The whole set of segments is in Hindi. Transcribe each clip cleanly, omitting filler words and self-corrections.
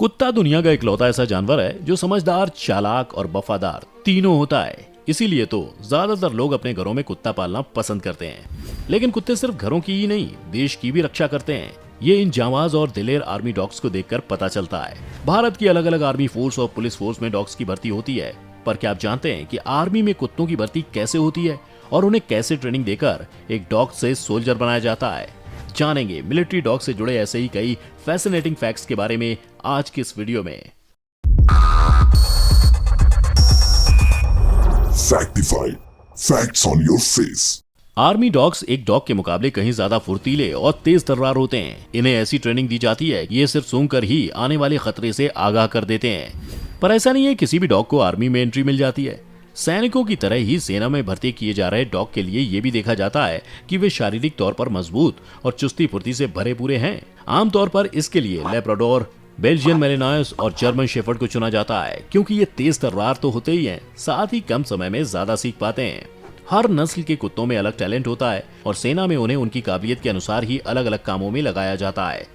कुत्ता दुनिया का इकलौता ऐसा जानवर है जो समझदार, चालाक और वफादार तीनों होता है। इसीलिए तो ज्यादातर लोग अपने घरों में कुत्ता पालना पसंद करते हैं। लेकिन कुत्ते सिर्फ घरों की ही नहीं, देश की भी रक्षा करते हैं। ये इन जांबाज और दिलेर आर्मी डॉग्स को देखकर पता चलता है। भारत की अलग अलग आर्मी फोर्स और पुलिस फोर्स में डॉग्स की भर्ती होती है। पर क्या आप जानते हैं कि आर्मी में कुत्तों की भर्ती कैसे होती है और उन्हें कैसे ट्रेनिंग देकर एक डॉग से सोल्जर बनाया जाता है? जानेंगे मिलिट्री डॉग से जुड़े ऐसे ही कई फैसिनेटिंग फैक्ट्स के बारे में आज की इस वीडियो में। Factified. Facts on your face. Army dogs एक डॉग के मुकाबले कहीं ज्यादा फुर्तीले और तेज तर्रार होते हैं। इन्हें ऐसी ट्रेनिंग दी जाती है कि ये सिर्फ सूंघकर ही आने वाले खतरे से आगाह कर देते हैं। पर ऐसा नहीं है किसी भी डॉग को आर्मी में एंट्री मिल जाती है। सैनिकों की तरह ही सेना में भर्ती किए जा रहे डॉग के लिए ये भी देखा जाता है कि वे शारीरिक तौर पर मजबूत और चुस्ती फुर्ती से भरे पूरे हैं। आमतौर पर इसके लिए लेब्राडोर, बेल्जियन मेलिनोइस और जर्मन शेफर्ड को चुना जाता है, क्योंकि ये तेज तर्रार तो होते ही हैं, साथ ही कम समय में ज्यादा सीख पाते हैं। हर नस्ल के कुत्तों में अलग टैलेंट होता है और सेना में उन्हें उनकी काबिलियत के अनुसार ही अलग अलग कामों में लगाया जाता है।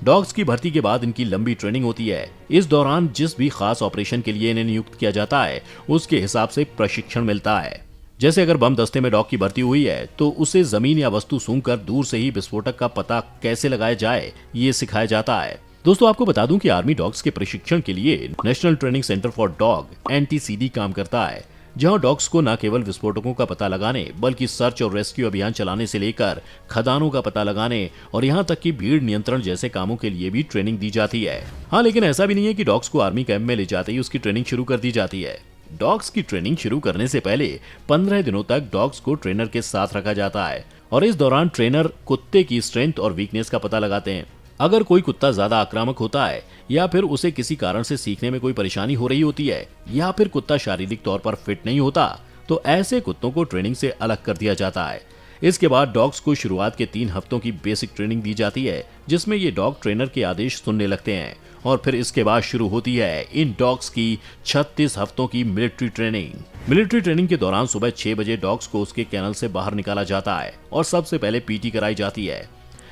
डॉग्स की भर्ती के बाद इनकी लंबी ट्रेनिंग होती है। इस दौरान जिस भी खास ऑपरेशन के लिए इन्हें नियुक्त किया जाता है उसके हिसाब से प्रशिक्षण मिलता है। जैसे अगर बम दस्ते में डॉग की भर्ती हुई है तो उसे जमीन या वस्तु सूंघकर दूर से ही विस्फोटक का पता कैसे लगाया जाए ये सिखाया जाता है। दोस्तों, आपको बता दूं कि आर्मी डॉग्स के प्रशिक्षण के लिए national training centre for dog (NTCD) काम करता है, जहां डॉग्स को न केवल विस्फोटकों का पता लगाने बल्कि सर्च और रेस्क्यू अभियान चलाने से लेकर खदानों का पता लगाने और यहां तक कि भीड़ नियंत्रण जैसे कामों के लिए भी ट्रेनिंग दी जाती है। हाँ, लेकिन ऐसा भी नहीं है कि डॉग्स को आर्मी कैंप में ले जाते ही उसकी ट्रेनिंग शुरू कर दी जाती है। डॉग्स की ट्रेनिंग शुरू करने से पहले 15 दिनों तक डॉग्स को ट्रेनर के साथ रखा जाता है और इस दौरान ट्रेनर कुत्ते की स्ट्रेंथ और वीकनेस का पता लगाते हैं। अगर कोई कुत्ता ज्यादा आक्रामक होता है या फिर उसे किसी कारण से सीखने में कोई परेशानी हो रही होती है या फिर कुत्ता शारीरिक तौर पर फिट नहीं होता तो ऐसे कुत्तों को ट्रेनिंग से अलग कर दिया जाता है। इसके बाद डॉग्स को शुरुआत के 3 हफ्तों की बेसिक ट्रेनिंग दी जाती है, जिसमें ये डॉग ट्रेनर के आदेश सुनने लगते हैं और फिर इसके बाद शुरू होती है इन डॉग्स की 36 हफ्तों की मिलिट्री ट्रेनिंग। मिलिट्री ट्रेनिंग के दौरान सुबह 6 बजे डॉग्स को उसके केनल से बाहर निकाला जाता है और सबसे पहले पीटी कराई जाती है।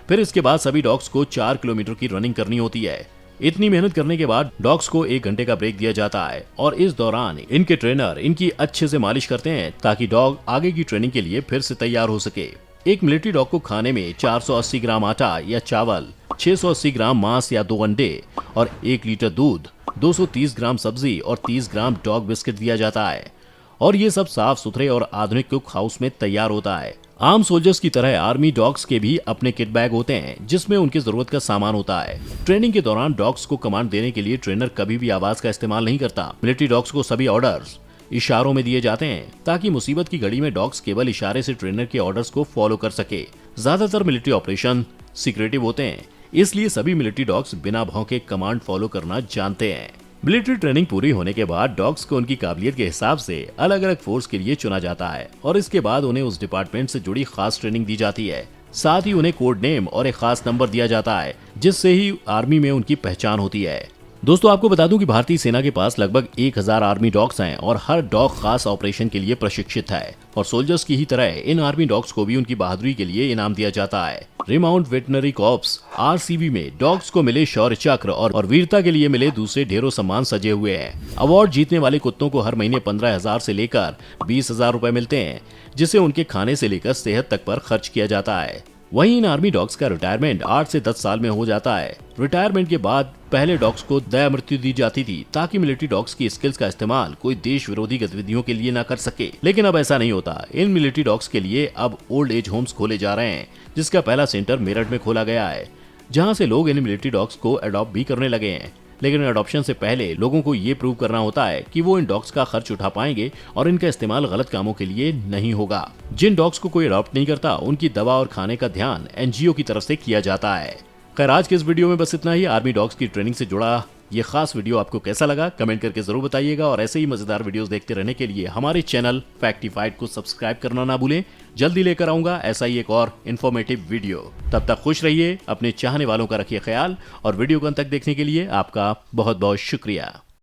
फिर इसके बाद सभी डॉग्स को 4 किलोमीटर की रनिंग करनी होती है। इतनी मेहनत करने के बाद डॉग्स को 1 घंटे का ब्रेक दिया जाता है और इस दौरान इनके ट्रेनर इनकी अच्छे से मालिश करते हैं ताकि डॉग आगे की ट्रेनिंग के लिए फिर से तैयार हो सके। एक मिलिट्री डॉग को खाने में 480 ग्राम आटा या चावल, 680 ग्राम मांस या 2 अंडे और 1 लीटर दूध, 230 ग्राम सब्जी और 30 ग्राम डॉग बिस्किट दिया जाता है और ये सब साफ सुथरे और आधुनिक कुक हाउस में तैयार होता है। आम सोल्जर्स की तरह आर्मी डॉग्स के भी अपने किट बैग होते हैं जिसमें उनकी जरूरत का सामान होता है। ट्रेनिंग के दौरान डॉग्स को कमांड देने के लिए ट्रेनर कभी भी आवाज का इस्तेमाल नहीं करता। मिलिट्री डॉग्स को सभी ऑर्डर्स इशारों में दिए जाते हैं ताकि मुसीबत की घड़ी में डॉग्स केवल इशारे से ट्रेनर के ऑर्डर्स को फॉलो कर सके। ज्यादातर मिलिट्री ऑपरेशन सीक्रेटिव होते हैं, इसलिए सभी मिलिट्री डॉग्स बिना भौंके कमांड फॉलो करना जानते हैं। मिलिट्री ट्रेनिंग पूरी होने के बाद डॉग्स को उनकी काबिलियत के हिसाब से अलग अलग फोर्स के लिए चुना जाता है और इसके बाद उन्हें उस डिपार्टमेंट से जुड़ी खास ट्रेनिंग दी जाती है। साथ ही उन्हें कोड नेम और एक खास नंबर दिया जाता है जिससे ही आर्मी में उनकी पहचान होती है। दोस्तों, आपको बता दूं कि भारतीय सेना के पास लगभग 1000 आर्मी डॉग्स हैं और हर डॉग खास ऑपरेशन के लिए प्रशिक्षित है और सोल्जर्स की ही तरह इन आर्मी डॉग्स को भी उनकी बहादुरी के लिए इनाम दिया जाता है। रिमाउंट वेटनरी कॉर्प्स (RCV) में डॉग्स को मिले शौर्य चक्र और वीरता के लिए मिले दूसरे ढेरों सम्मान सजे हुए हैं। अवार्ड जीतने वाले कुत्तों को हर महीने 15,000 से लेकर 20,000 रुपए मिलते हैं, जिसे उनके खाने से लेकर सेहत तक पर खर्च किया जाता है। वहीं इन आर्मी डॉग्स का रिटायरमेंट 8 से 10 साल में हो जाता है। रिटायरमेंट के बाद पहले डॉग्स को दया मृत्यु दी जाती थी ताकि मिलिट्री डॉग्स की स्किल्स का इस्तेमाल कोई देश विरोधी गतिविधियों के लिए न कर सके, लेकिन अब ऐसा नहीं होता। इन मिलिट्री डॉग्स के लिए अब ओल्ड एज होम्स खोले जा रहे हैं, जिसका पहला सेंटर मेरठ में खोला गया है, जहां से लोग इन मिलिट्री डॉग्स को अडॉप्ट भी करने लगे हैं। लेकिन अडॉप्शन से पहले लोगों को ये प्रूव करना होता है कि वो इन डॉग्स का खर्च उठा पाएंगे और इनका इस्तेमाल गलत कामों के लिए नहीं होगा। जिन डॉग्स को कोई अडॉप्ट नहीं करता उनकी दवा और खाने का ध्यान NGO की तरफ से किया जाता है। खैर, आज के इस वीडियो में बस इतना ही। आर्मी डॉग्स की ट्रेनिंग से जुड़ा ये खास वीडियो आपको कैसा लगा कमेंट करके जरूर बताइएगा और ऐसे ही मजेदार वीडियोस देखते रहने के लिए हमारे चैनल फैक्टिफाइड को सब्सक्राइब करना ना भूलें। जल्दी लेकर आऊंगा ऐसा ही एक और इन्फॉर्मेटिव वीडियो। तब तक खुश रहिए, अपने चाहने वालों का रखिए ख्याल और वीडियो को अंत तक देखने के लिए आपका बहुत बहुत शुक्रिया।